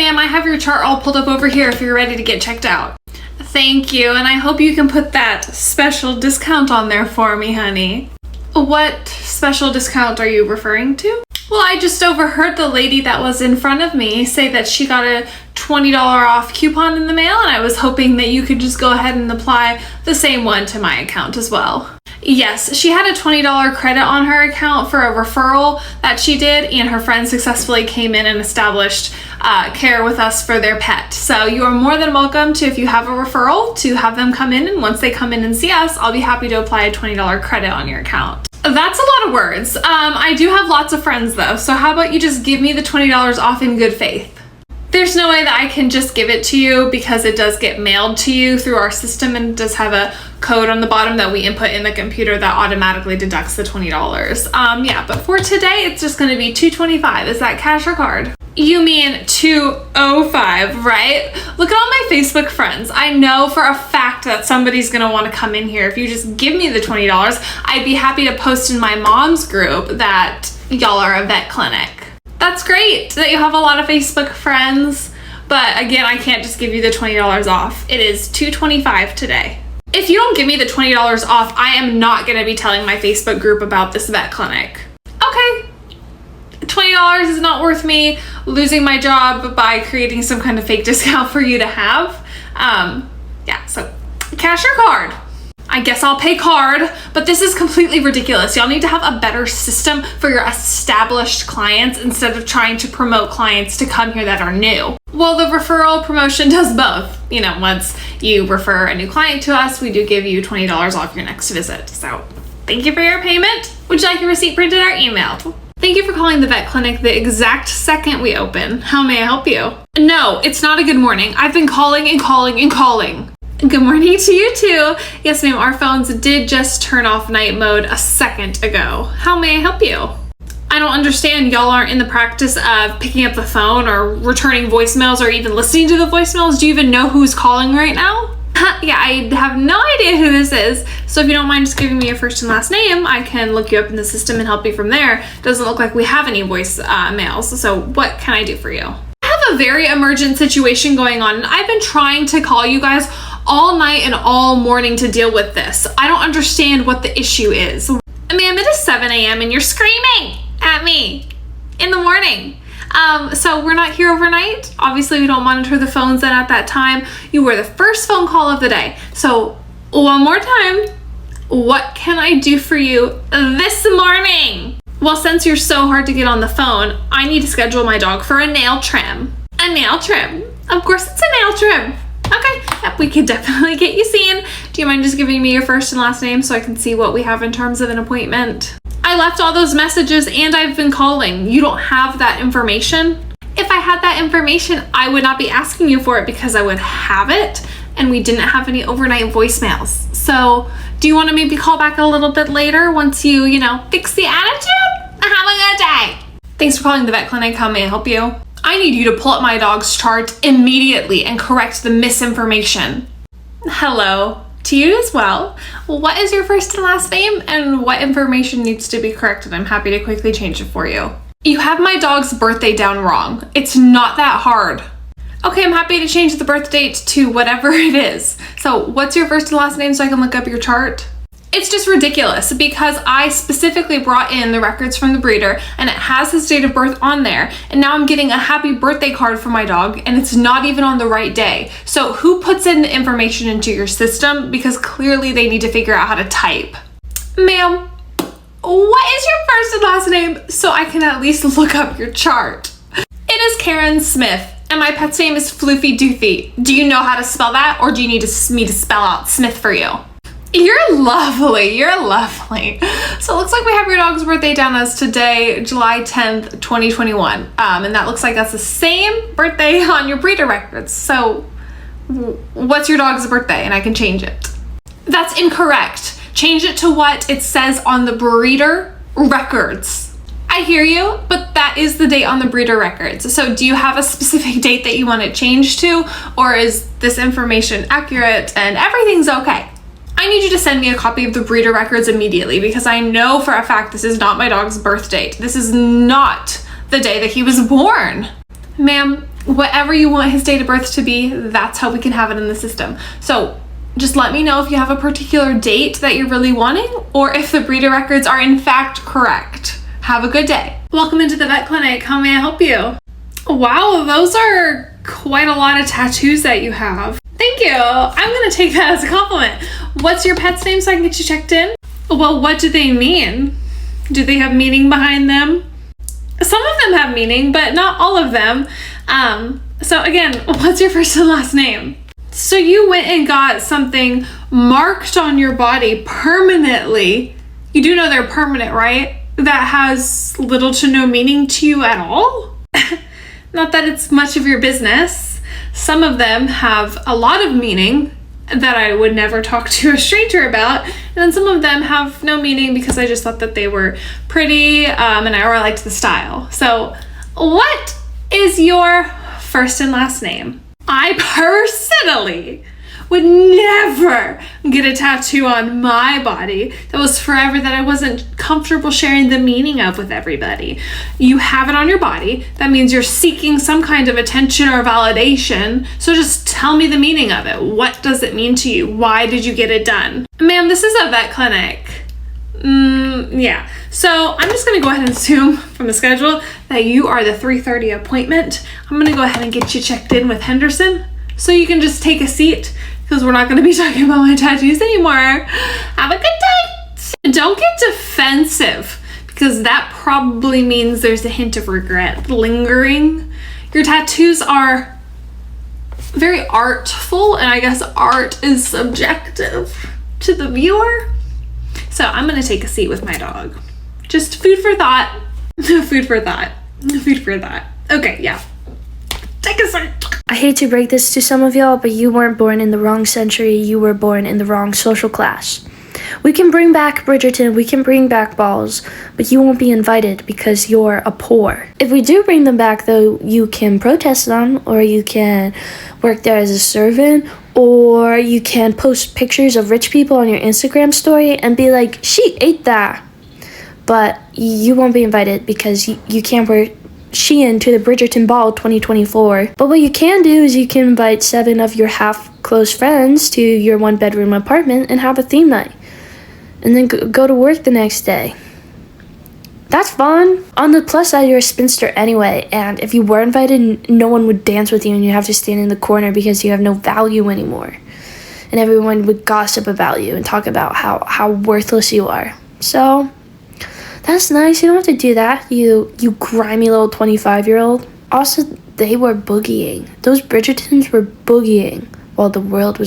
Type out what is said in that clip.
Ma'am, I have your chart all pulled up over here if you're ready to get checked out. Thank you, and I hope you can put that special discount on there for me, honey. What special discount are you referring to? Well, I just overheard the lady that was in front of me say that she got a $20 off coupon in the mail, and I was hoping that you could just go ahead and apply the same one to my account as well. Yes, she had a $20 credit on her account for a referral that she did, and her friend successfully came in and established care with us for their pet. So you are more than welcome to, if you have a referral, to have them come in, and once they come in and see us, I'll be happy to apply a $20 credit on your account. That's a lot of words. I do have lots of friends though, so how about you just give me the $20 off in good faith? There's no way that I can just give it to you because it does get mailed to you through our system and it does have a code on the bottom that we input in the computer that automatically deducts the $20. Yeah, but for today, it's just gonna be $225. Is that cash or card? You mean $205, right? Look at all my Facebook friends. I know for a fact that somebody's gonna wanna come in here. If you just give me the $20, I'd be happy to post in my mom's group that y'all are a vet clinic. That's great that you have a lot of Facebook friends, but again, I can't just give you the $20 off. It is $225 today. If you don't give me the $20 off, I am not gonna be telling my Facebook group about this vet clinic. Okay, $20 is not worth me losing my job by creating some kind of fake discount for you to have. Yeah, so cash or card? I guess I'll pay card, but this is completely ridiculous. Y'all need to have a better system for your established clients instead of trying to promote clients to come here that are new. Well, the referral promotion does both. You know, once you refer a new client to us, we do give you $20 off your next visit. So thank you for your payment. Would you like your receipt printed or emailed? Thank you for calling the vet clinic the exact second we open. How may I help you? No, it's not a good morning. I've been calling and calling and calling. Good morning to you too. Yes, ma'am, our phones did just turn off night mode a second ago. How may I help you? I don't understand. Y'all aren't in the practice of picking up the phone or returning voicemails or even listening to the voicemails. Do you even know who's calling right now? Yeah, I have no idea who this is. So if you don't mind just giving me your first and last name, I can look you up in the system and help you from there. Doesn't look like we have any voice mails. So what can I do for you? I have a very emergent situation going on, and I've been trying to call you guys all night and all morning to deal with this. I don't understand what the issue is. Ma'am, it is 7 a.m. and you're screaming at me in the morning. So we're not here overnight. Obviously, we don't monitor the phones then at that time. You were the first phone call of the day. So one more time, what can I do for you this morning? Well, since you're so hard to get on the phone, I need to schedule my dog for a nail trim. A nail trim? Of course it's a nail trim. Okay, yep, we could definitely get you seen. Do you mind just giving me your first and last name so I can see what we have in terms of an appointment? I left all those messages and I've been calling. You don't have that information? If I had that information, I would not be asking you for it because I would have it, and we didn't have any overnight voicemails. So do you want to maybe call back a little bit later once you fix the attitude? Have a good day. Thanks for calling the vet clinic. How may I help you? I need you to pull up my dog's chart immediately and correct the misinformation. Hello to you as well. What is your first and last name and what information needs to be corrected? I'm happy to quickly change it for you. You have my dog's birthday down wrong. It's not that hard. Okay, I'm happy to change the birth date to whatever it is. So what's your first and last name so I can look up your chart? It's just ridiculous because I specifically brought in the records from the breeder and it has his date of birth on there, and now I'm getting a happy birthday card for my dog and it's not even on the right day. So who puts in the information into your system? Because clearly they need to figure out how to type. Ma'am, what is your first and last name so I can at least look up your chart? It is Karen Smith and my pet's name is Floofy Doofy. Do you know how to spell that, or do you need me to spell out Smith for you? You're lovely. You're lovely. So it looks like we have your dog's birthday down as today, July 10th, 2021. And that looks like that's the same birthday on your breeder records. So what's your dog's birthday? And I can change it. That's incorrect. Change it to what it says on the breeder records. I hear you, but that is the date on the breeder records. So do you have a specific date that you want it changed to, or is this information accurate and everything's okay? I need you to send me a copy of the breeder records immediately because I know for a fact this is not my dog's birth date. This is not the day that he was born. Ma'am, whatever you want his date of birth to be, that's how we can have it in the system. So just let me know if you have a particular date that you're really wanting, or if the breeder records are in fact correct. Have a good day. Welcome into the vet clinic. How may I help you? Wow, those are quite a lot of tattoos that you have. Thank you. I'm gonna take that as a compliment. What's your pet's name so I can get you checked in? Well, what do they mean? Do they have meaning behind them? Some of them have meaning, but not all of them. So again, what's your first and last name? So you went and got something marked on your body permanently. You do know they're permanent, right? That has little to no meaning to you at all? Not that it's much of your business. Some of them have a lot of meaning that I would never talk to a stranger about, and then some of them have no meaning because I just thought that they were pretty, and I liked the style. So what is your first and last name? I personally would never get a tattoo on my body that was forever, that I wasn't comfortable sharing the meaning of with everybody. You have it on your body. That means you're seeking some kind of attention or validation. So just tell me the meaning of it. What does it mean to you? Why did you get it done? Ma'am, this is a vet clinic. Yeah. So I'm just gonna go ahead and assume from the schedule that you are the 3:30 appointment. I'm gonna go ahead and get you checked in with Henderson, so you can just take a seat, because we're not gonna be talking about my tattoos anymore. Have a good day. Don't get defensive, because that probably means there's a hint of regret lingering. Your tattoos are very artful, and I guess art is subjective to the viewer. So I'm gonna take a seat with my dog. Just food for thought. Food for thought. Food for thought. Okay, yeah. Take a seat. I hate to break this to some of y'all, but you weren't born in the wrong century. You were born in the wrong social class. We can bring back Bridgerton, we can bring back balls, but you won't be invited because you're a poor. If we do bring them back, though, you can protest them, or you can work there as a servant, or you can post pictures of rich people on your Instagram story and be like, she ate that. But you won't be invited because you can't wear Shein to the Bridgerton Ball 2024. But what you can do is you can invite 7 of your half-close friends to your 1-bedroom apartment and have a theme night. And then go to work the next day. That's fun. On the plus side, you're a spinster anyway, and if you were invited, no one would dance with you and you have to stand in the corner because you have no value anymore. And everyone would gossip about you and talk about how worthless you are. So that's nice. You don't have to do that, you grimy little 25-year-old. Also, they were boogieing. Those Bridgertons were boogieing while the world was